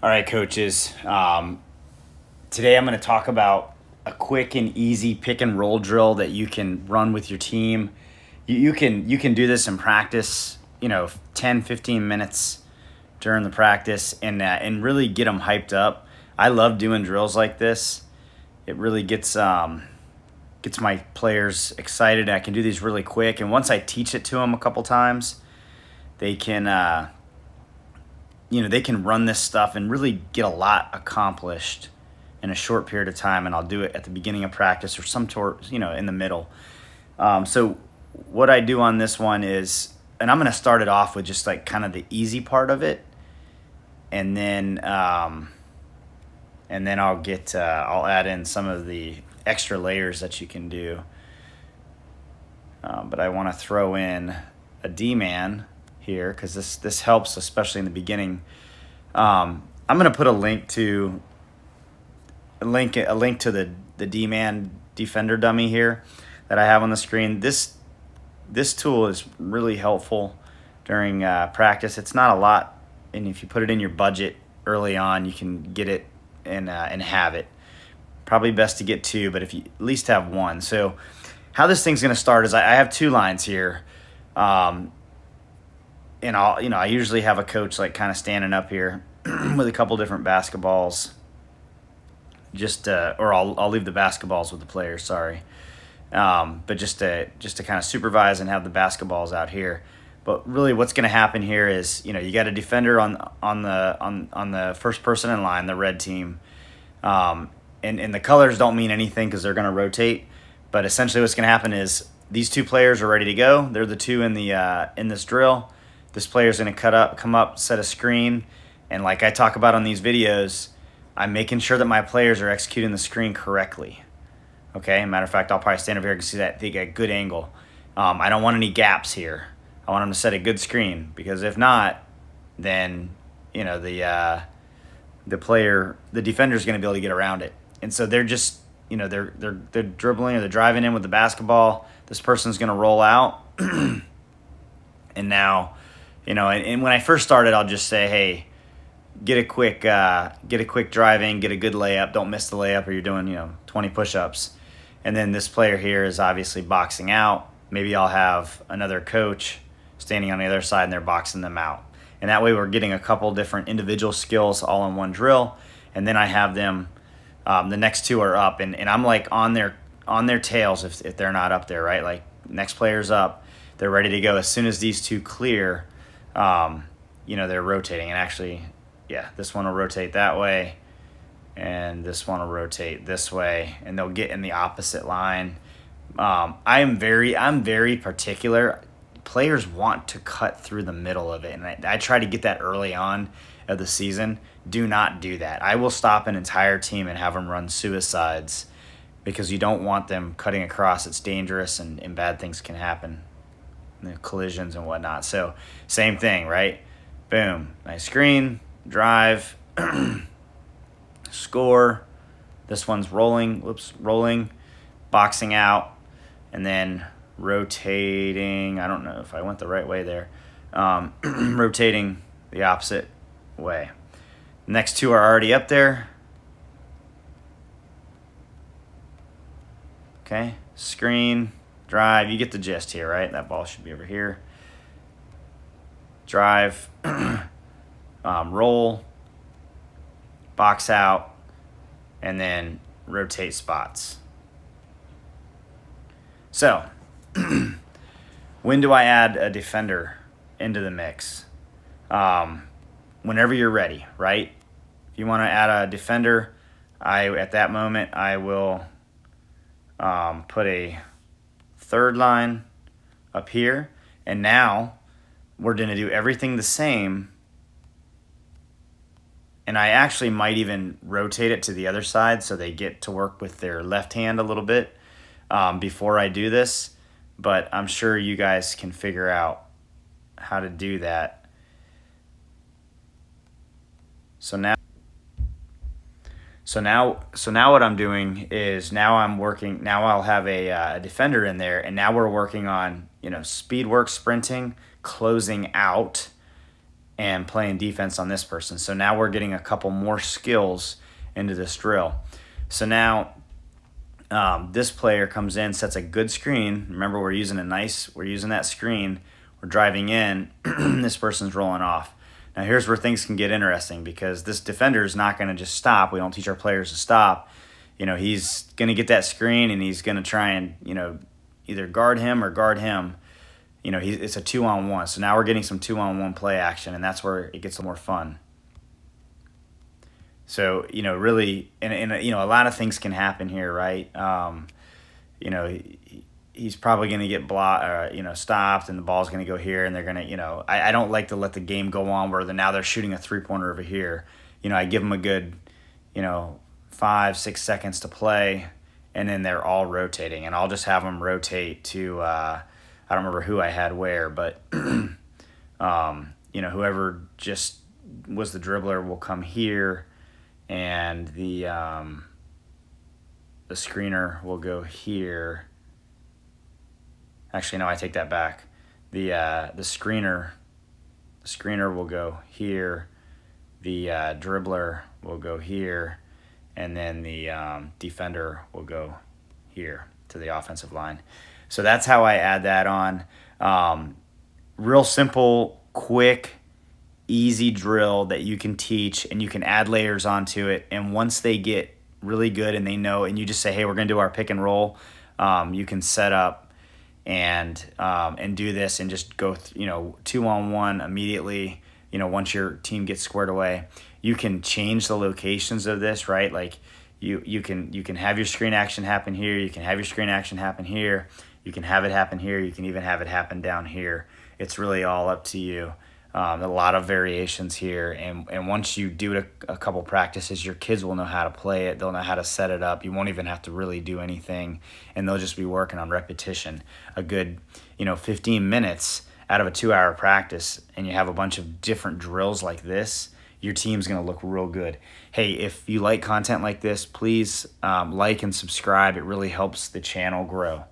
All right, coaches. Today I'm going to talk about a quick and easy pick and roll drill that you can run with your team. You can do this in practice, 10, 15 minutes during the practice and really get them hyped up. I love doing drills like this. It really gets my players excited. I can do these really quick, and once I teach it to them a couple times, they can they can run this stuff and really get a lot accomplished in a short period of time. And I'll do it at the beginning of practice or in the middle. So what I do on this one is, and I'm going to start it off with just like kind of the easy part of it, and then I'll add in some of the extra layers that you can do. But I want to throw in a D-man here because this helps, especially in the beginning. I'm going to put a link to the D-man defender dummy here that I have on the screen. This tool is really helpful during practice. It's not a lot, and if you put it in your budget early on, you can get it and have it. Probably best to get two, but if you at least have one. So how this thing's going to start is I have two lines here. And I usually have a coach like kind of standing up here with a couple different basketballs. Or I'll leave the basketballs with the players. Sorry, but just to kind of supervise and have the basketballs out here. But really, what's going to happen here is you got a defender on the first person in line, the red team, and the colors don't mean anything because they're going to rotate. But essentially, what's going to happen is these two players are ready to go. They're the two in this drill. This player's going to come up, set a screen, and like I talk about on these videos, I'm making sure that my players are executing the screen correctly. Okay, matter of fact, I'll probably stand over here and see that they get a good angle. I don't want any gaps here. I want them to set a good screen because if not, then the defender's going to be able to get around it. And so they're just they're dribbling or they're driving in with the basketball. This person's going to roll out, and now. And when I first started, I'll just say, hey, get a quick drive in, get a good layup. Don't miss the layup or you're doing, 20 push-ups. And then this player here is obviously boxing out. Maybe I'll have another coach standing on the other side and they're boxing them out. And that way we're getting a couple different individual skills all in one drill. And then I have them, the next two are up. And I'm like on their tails if they're not up there, right? Like next player's up. They're ready to go. As soon as these two clear, they're rotating. And actually, this one will rotate that way, and this one will rotate this way, and they'll get in the opposite line. I'm very particular. Players want to cut through the middle of it, and I try to get that early on of the season. Do not do that. I will stop an entire team and have them run suicides because you don't want them cutting across. It's dangerous, and bad things can happen. The collisions and whatnot. So same thing, right? Boom, nice screen, drive, score. This one's rolling, boxing out, and then rotating. I don't know if I went the right way there. Rotating the opposite way. Next two are already up there. Okay, screen, drive. You get the gist here, right? That ball should be over here. Drive, roll, box out, and then rotate spots. So, when do I add a defender into the mix? Whenever you're ready, right? If you want to add a defender, at that moment I will put a third line up here, and now we're going to do everything the same, and I actually might even rotate it to the other side so they get to work with their left hand a little bit before I do this, but I'm sure you guys can figure out how to do that. So now what I'm doing is now I'll have a defender in there, and now we're working on speed work, sprinting, closing out, and playing defense on this person. So now we're getting a couple more skills into this drill. So now this player comes in, sets a good screen. Remember, we're using that screen. We're driving in. This person's rolling off. Now here's where things can get interesting, because this defender is not going to just stop. We don't teach our players to stop. He's going to get that screen, and he's going to try and, either guard him or guard him. It's a 2-on-1. So now we're getting some 2-on-1 play action, and that's where it gets more fun. So, really, and a lot of things can happen here, right? He's probably going to get stopped, and the ball's going to go here, and they're going to, I don't like to let the game go on where now they're shooting a three-pointer over here. I give them a good, 5-6 seconds to play, and then they're all rotating, and I'll just have them rotate to, I don't remember who I had where, but, whoever just was the dribbler will come here, and the screener will go here. Actually, no, I take that back. The screener will go here. The dribbler will go here, and then the defender will go here to the offensive line. So that's how I add that on. Real simple, quick, easy drill that you can teach, and you can add layers onto it. And once they get really good and they know, and you just say, hey, we're going to do our pick and roll, you can set up and do this and just go 2-on-1 immediately. Once your team gets squared away, you can change the locations of this, right? Like you can have your screen action happen here, you can have your screen action happen here, you can have it happen here, you can even have it happen down here. It's really all up to you. A lot of variations here, and once you do it a couple practices, your kids will know how to play it. They'll know how to set it up. You won't even have to really do anything, and they'll just be working on repetition. A good 15 minutes out of a 2-hour practice, and you have a bunch of different drills like this, your team's going to look real good. Hey, if you like content like this, please like and subscribe. It really helps the channel grow.